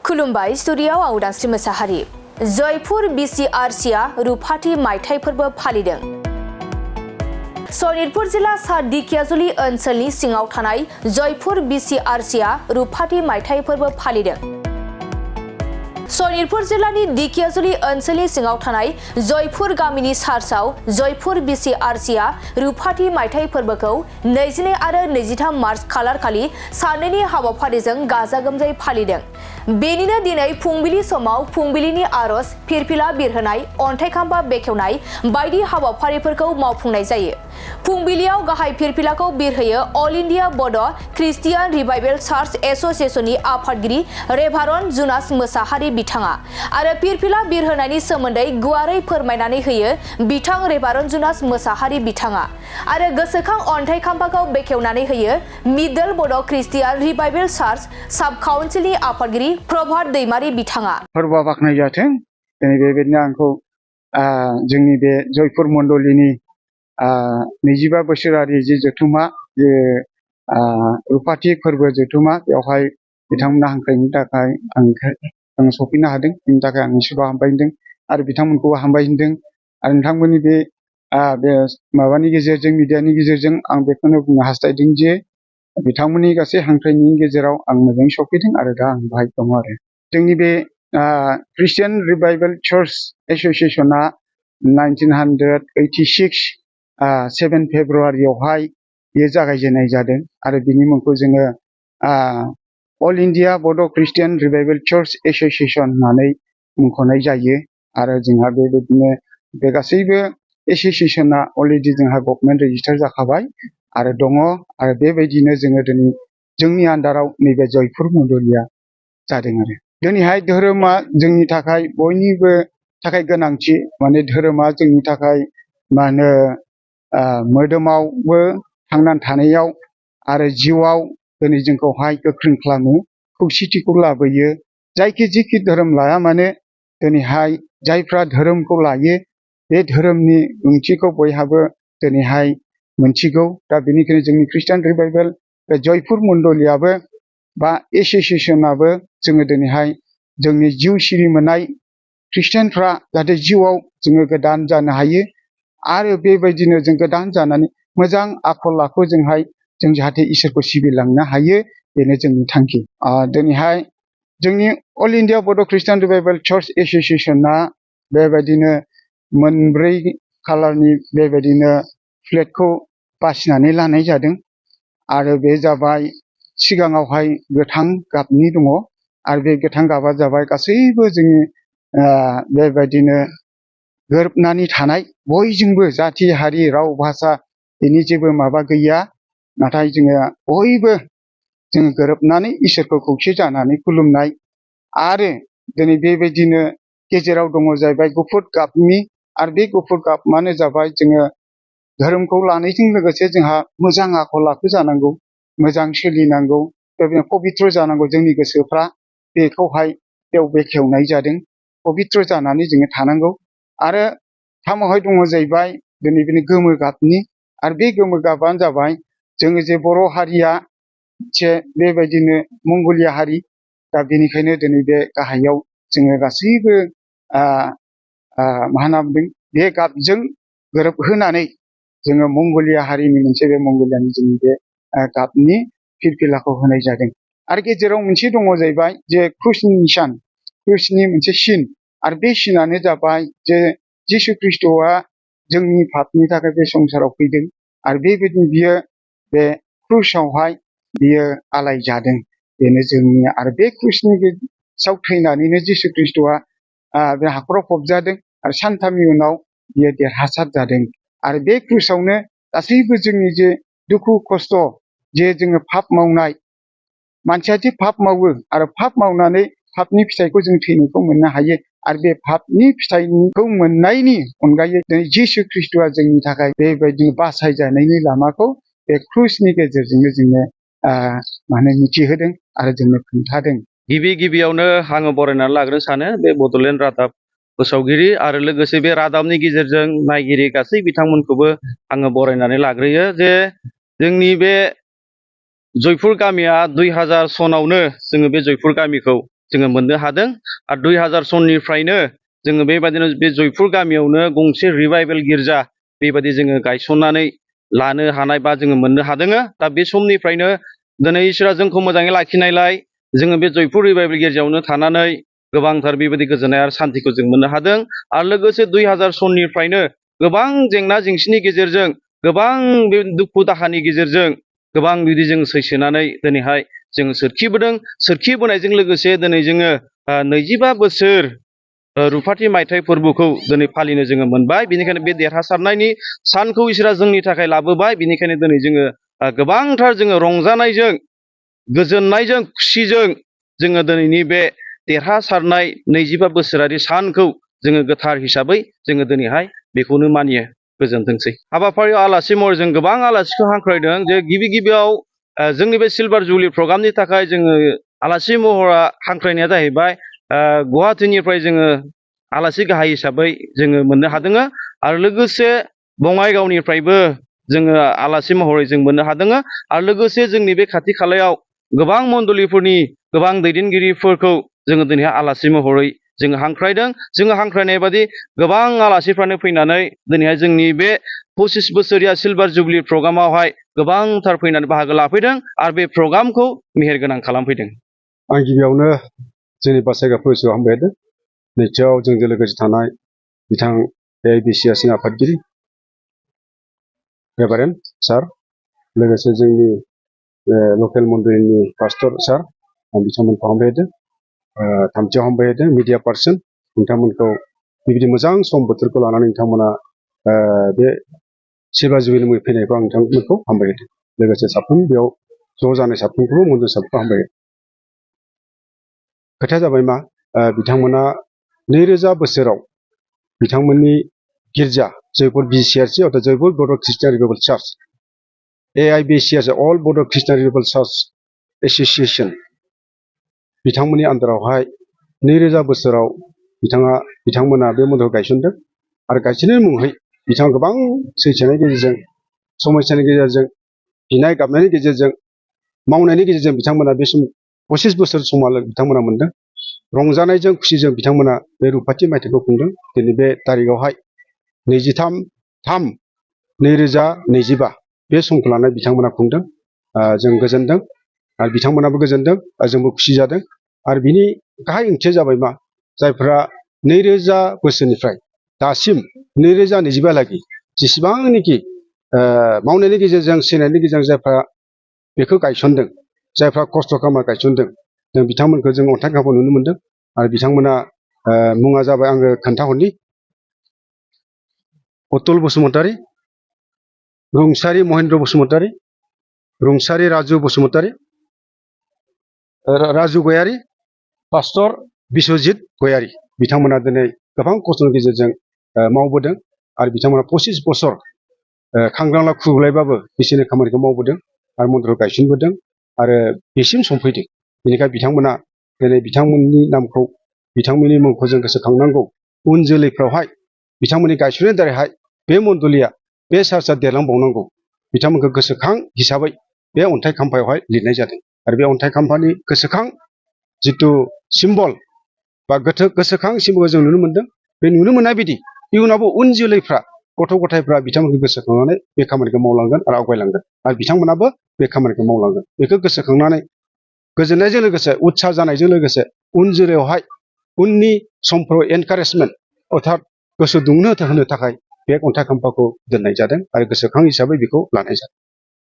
खुलुमबाय स्टुडियाव आं उदांस्रि मोसाहारि। जयपुर BCRCआ रुफाथि मायथाइ फोरबो फालिदों। सनितपुर जिल्ला सा दिखियाजुलि ओनसोलनि सिङाव थानाय जयपुर BCRCआ रुफाथि मायथाइ फोरबो फालिदों। सनितपुर जिल्लानि दिखियाजुलि ओनसोलनि सिङाव थानाय जयपुर गामिनि चार्चआव जयपुर BCRCआ रुफाथि मायथाइ फोरबोखौ 22 आरो 23 मार्च खालारखालि सानैनि हाबाफारिजों गाजा गोमजायै फालिदों। बेनिनो दिनै फुंबिलि समाव फुंबिलिनि आरज, फिरफिला बिरहोनाय, अन्थाइ खाम्फा बेखेवनाय बायदि हाबाफारिफोरखौ मावफुंनाय जायो। फुंबिलियाव गाहाय फिरफिलाखौ बिरहोयो अल इन्डिया बड' ख्रिस्टियान रिभाइभेल चार्च एस'सिएशननि आफादगिरि रेभारन जुनास मोसाहारि बिथाङा आरो फिरफिला बिरहोनायनि सोमोन्दै गुवारै फोरमायनानै होयो बिथां रेभारन जुनास मोसाहारि बिथाङा आरो गोसोखां अन्थाइ खाम्फाखौ बेखेवनानै होयो मिडल बड' ख्रिस्टियान रिभाइभेल चार्च साब काउन्सिलनि आफादगिरि प्रभात दैमारि बिथाङा। फोरबोआ बाख्नाय जाथों। दिनै बेबायदिनो आंखौ जोंनि बे जयपुर मण्डलिनि 25 बोसोरारि जे जथुमा जे रुफाथि फोरबो जथुमा बेवहाय बिथांमोना हांख्रायनायनि थाखाय आं सफैनो हादों। बेनि थाखाय आं इसोरखौ हामबायहोदों आरो बिथांमोनखौबो हामबायहोदों आरो नोंथांमोननि बे माबानि गेजेरजों मिडियानि गेजेरजों आं बेखौनो बुंनो हास्थायदों जे बिथांमोननि गासै हांख्रायनायनि गेजेराव आं मोजाङै सफैदों आरो दा आं बाहाय दङ आरो। जोंनि बे ख्रिस्टियान रिभाइभेल चार्च एस'सिएशना 1986 7 फेब्रुवारियावहाय बेयो जागायजेननाय जादों आरो बिनि मुंखौ जोङो अल इन्डिया बड' ख्रिस्टियान रिभाइभेल चार्च एस'सिएशन होननानै मुंख'नाय जायो आरो जोंहा बेबायदिनो बे गासैबो एस'सिएशना अलरेडि जोंहा गभर्नमेन्ट रेजिस्टार जाखाबाय आरो दङ आरो बेबायदिनो जोङो दिनै जोंनि आन्दाराव नैबे जयपुर मण्डलिया जादों आरो। दिनैहाय धोरोमा जोंनि थाखाय बयनिबो थाखाय गोनांथि, माने धोरोमा जोंनि थाखाय मा होनो मोदोमावबो थांनानै थानायाव आरो जिउआव दिनै जोंखौहाय गोख्रों खालामो, खौसेथिखौ लाबोयो। जेखि धोरोम लाया मानो दिनैहाय जायफ्रा धोरोमखौ लायो बे धोरोमनि ओंथिखौ बयहाबो दिनैहाय मोनथिगौ। दा बेनिखायनो जोंनि ख्रिस्टियान रिभाइभेल बे जयपुर मण्डलियाबो बा एस'सिएशनाबो जोङो दिनैहाय जोंनि जिउ सिरि मोननाय ख्रिस्टियानफ्रा जाहाथे जिउआव जोङो गोदान जानो हायो आरो बेबायदिनो जों गोदान जानानै मोजां आखल आखुजोंहाय जों जाहाथे इसोरखौ सिबिलांनो हायो, बेनो जोंनि थांखि। दिनैहाय जोंनि अल इन्डिया बड' ख्रिस्टियान रिभाइभेल चार्च एस'सिएशना बेबायदिनो मोनब्रै कालारनि बेबायदिनो फ्लेगखौ बासिनानै लानाय जादों आरो बे जाबाय सिगाङावहाय गोथां गाबनि दङ आरो बे गोथां गाबा जाबाय गासैबो जोंनि बेबायदिनो गोरोबनानै थानाय बयजोंबो जाथि हारि राव भाषा बेनि जेबो माबा गैया, नाथाय जोङो बयबो जोङो गोरोबनानै इसोरखौ खौसे जानानै खुलुमनाय आरो दिनै बेबायदिनो गेजेराव दङ जाहैबाय गुफुर गाबनि आरो बे गुफुर गाबानो जाबाय जोङो धोरोमखौ लानायजों लोगोसे जोंहा मोजां आखल आखु जानांगौ, मोजां सोलिनांगौ, बेबायदिनो पबित्र जानांगौ जोंनि गोसोफ्रा, बेखौहाय बेयाव बेखेवनाय जादों। पबित्र जानानै जोङो थानांगौ आरो थामावहाय दङ जाहैबाय दिनै बेनि गोमो गाबनि आरो बे गोमो गाबानो जाबाय जोङो जे बर' हारिया मोनसे बेबायदिनो मंगलिया हारि। दा बेनिखायनो दिनै बे गाहायाव जोङो गासैबो मा होनना बुंदों बे गाबजों गोरोबहोनानै जोङो मंगलिया हारिनि मोनसे बे मंगलियानि जोंनि बे गाबनि फिरफिलाखौ होनाय जादों आरो गेजेराव मोनसे दङ जाहैबाय जे क्रुसनि निसान, क्रुसनि मोनसे सिन आरो बे सिनानो जाबाय जे जिसु ख्रिस्ट'आ जोंनि पापनि थाखाय बे संसाराव फैदों आरो बेबायदिनो बियो बे क्रुसावहाय बियो आलाय जादों, बेनो जोंनि आरो बे क्रुसनि सायाव थैनानैनो जिसु ख्रिस्ट'आ बे हाखराव फबजादों आरो सानथामनि उनाव बियो देरहासार जादों आरो बे क्रुसावनो गासैबो जोंनि जे दुखु खस्थ' जे जोङो पाप मावनाय मानसिया जे पाप मावो आरो पाप मावनानै पापनि फिथाइखौ जों थैनायखौ मोननो हायो आरो बे पापनि फिथाइखौ मोननायनि अनगायै दिनै जिसु ख्रिस्ट'आ जोंनि थाखाय बेबायदिनो बासायजानायनि लामाखौ बे क्रुसनि गेजेरजोंनो जोङो माने मिथिहोदों आरो जोंनो खोन्थादों। गिबियावनो आङो बरायनानै लाग्रोनो सानो बे बड'लेण्ड रादाब फोसावगिरि आरो लोगोसे बे रादाबनि गेजेरजों नायगिरि गासै बिथांमोनखौबो आङो बरायनानै लाग्रोयो जे जोंनि बे जयपुर गामिया 2000 सनावनो जोङो बे जयपुर गामिखौ जोङो मोननो हादों आरो 2000 सननिफ्रायनो जोङो बेबायदिनो बे जयपुर गामियावनो गंसे रिभाइभेल गिर्जा बेबायदि जोङो गायसननानै लानो हानाय बा जोङो मोननो हादों। दा बे समनिफ्रायनो दिनै इसोरा जोंखौ मोजाङै लाखिनायलाय जोङो बे जयपुर रिभाइभेल गिर्जायावनो थानानै गोबांथार बेबायदि गोजोननाय आरो सान्तिखौ जों मोननो हादों। आरो लोगोसे 2000 सननिफ्रायनो गोबां जेंना जेंसिनि गेजेरजों गोबां बे दुखु दाहानि गेजेरजों गोबां बिदि जों सैसोनानै दिनैहाय जों सोरखिबोनायजों लोगोसे दिनै जोङो 25 बोसोर रुफाथि मायथाइ फोरबोखौ दिनै फालिनो जोङो मोनबाय। बेनिखायनो बे देरहासारनायनि सानखौ इसोरा जोंनि थाखाय लाबोबाय। बेनिखायनो दिनै जोङो गोबांथार जोङो रंजानायजों गोजोननायजों खुसिजों जोङो दिनैनि बे देरहासारनाय 25 बोसोरारि सानखौ जोङो गोथार हिसाबै जोङो दिनैहाय बेखौनो मानियो। गोजोनथोंसै। हाबाफारियाव आलासि महरै जों गोबां आलासिखौ हांख्रायदों जे गिबियाव जोंनि बे सिलभार जुबलि प्रग्रामनि थाखाय जोङो आलासि महरा हांख्रायनाया जाहैबाय गुवाहाटीनिफ्राय जोङो आलासि गाहाय हिसाबै जोङो मोननो हादों आरो लोगोसे बङाइगावनिफ्रायबो जोङो आलासि महरै जों मोननो हादों आरो लोगोसे जोंनि बे खाथि खालायाव गोबां मण्डलिफोरनि गोबां दैदेनगिरिफोरखौ जोङो दिनैहाय आलासि महरै जोङो हांख्रायदों। जोङो हांख्रायनाय बादि गोबां आलासिफ्रानो फैनानै दिनैहाय जोंनि बे 25 बोसोरिया सिलभार जुबलि प्रग्रामावहाय गोबांथार फैनानै बाहागो लाफैदों आरो बे प्रग्रामखौ मेहेरगोनां खालामफैदों। आं गिबियावनो जोंनि बासायग्रा फरायसायाव हामबाय होदों। नैथियाव जोंजों लोगोसे थानाय बिथां AIBCRC आफादगिरि रेभारेन्ड सार, लोगोसे जोंनि लकेल मण्डलिनि पास्टर सार, आं बिथांमोनखौ हामबाय होदों। थामथियाव हामबाय होदों मिडिया पार्सन, नोंथांमोनखौ बेबायदि मोजां सम बोथोरखौ लानानै नोंथांमोना बे सिलभार जुबलि फैनायखौ आं नोंथांमोनखौ हामबाय होदों। लोगोसे साफ्रोम बेयाव ज' जानाय साफ्रोमखौबो मण्डल साफ्रोमखौ हामबाय होदों। खोथाया जाबाय मा, बिथांमोना 2000 बोसोराव बिथांमोननि गिर्जा जयपुर BCRC अर्थात जयपुर बड' ख्रिस्टियान रिभाइभेल चार्च, AIBCRC अल बड' ख्रिस्टियान रिभाइभेल चार्च एस'सिएशन, बिथांमोननि आन्दारावहाय 2000 बोसोराव बिथांमोना बे मन्दिरखौ गायसनदों आरो गायसननायनि मुङै बिथाङा गोबां सैसोनायनि गेजेरजों, समस्यानि गेजेरजों, गिनाय गाबनायनि गेजेरजों, मावनायनि गेजेरजों बिथांमोना बे सम 25 बोसोर समालागै बिथांमोना मोनदों। रंजानायजों खुसिजों बिथांमोना बे रुफाथि मायथाइखौ खुंदों। दिनै बे तारिखआवहाय 23/3/2025 बे समखौ लानानै बिथांमोना खुंदों। जों गोजोनदों आरो बिथांमोनाबो गोजोनदों आरो जोंबो खुसि जादों। आरो बिनि गाहाय ओंथिया जाबाय मा, जायफ्रा 2000 बोसोरनिफ्राय दासिम 2025 लागै जेसेबांनाखि मावनायनि गेजेरजों, सिनायनायनि गेजेरजों जायफ्रा बेखौ गायसनदों, जायफ्रा खस्थ' खालामना गायसनदों, जों बिथांमोनखौ जों अन्थाइ खाम्फाव नुनो मोनदों। आरो बिथांमोना मुङा जाबाय, आङो खोन्थाहरनि, अतुल बसुमतारी, रुंसारि महेन्द्र बसुमतारी, रुंसारि राजु बसुमतारी, राजु गयारी, पास्टर बिस्वजित गयारी। बिथांमोना दिनै गोबां खस्थ'नि गेजेरजों मावबोदों आरो बिथांमोना 25 बोसोर खांग्रांला खुरलायबाबो बिसोरनि खामानिखौ मावबोदों आरो मन्दिरखौ गायसनबोदों आरो बेसिम सफैदों। बेनिखायनो बिथांमोना दिनै बिथांमोननि नामखौ, बिथांमोननि मुंखौ जों गोसोखांनांगौ। उन जोलैफ्रावहाय बिथांमोननि गायसननायनि दारैहाय बे मण्डलिया, बे चार्चआ देरलांबावनांगौ। बिथांमोनखौ गोसोखां हिसाबै बे अन्थाइ खाम्फायावहाय लिरनाय जादों। आरो बे अन्थाइ खाम्फानि गोसोखां जिथु सिम्बल बा गोसोखां सिम्बलखौ जों नुनो मोनदों। बे नुनो मोननाय बायदि इयुनावबो उन जोलैफ्रा, गथ' गथायफ्रा बिथांमोनखौ गोसोखांनानै बे खामानिखौ मावलांगोन आरो आवगायलांगोन आरो बिथांमोनाबो बे खामानिखौ मावलांगोन। बेखौ गोसोखांनानै गोजोननायजों लोगोसे, उत्साह जानायजों लोगोसे उन जोलैयावहाय उननि समफ्राव एनकारेजमेन्ट अर्थात गोसो दुंनो होनो थाखाय बे अन्थाइ खाम्फाखौ दोननाय जादों आरो गोसोखां हिसाबै बेखौ लानाय जादों।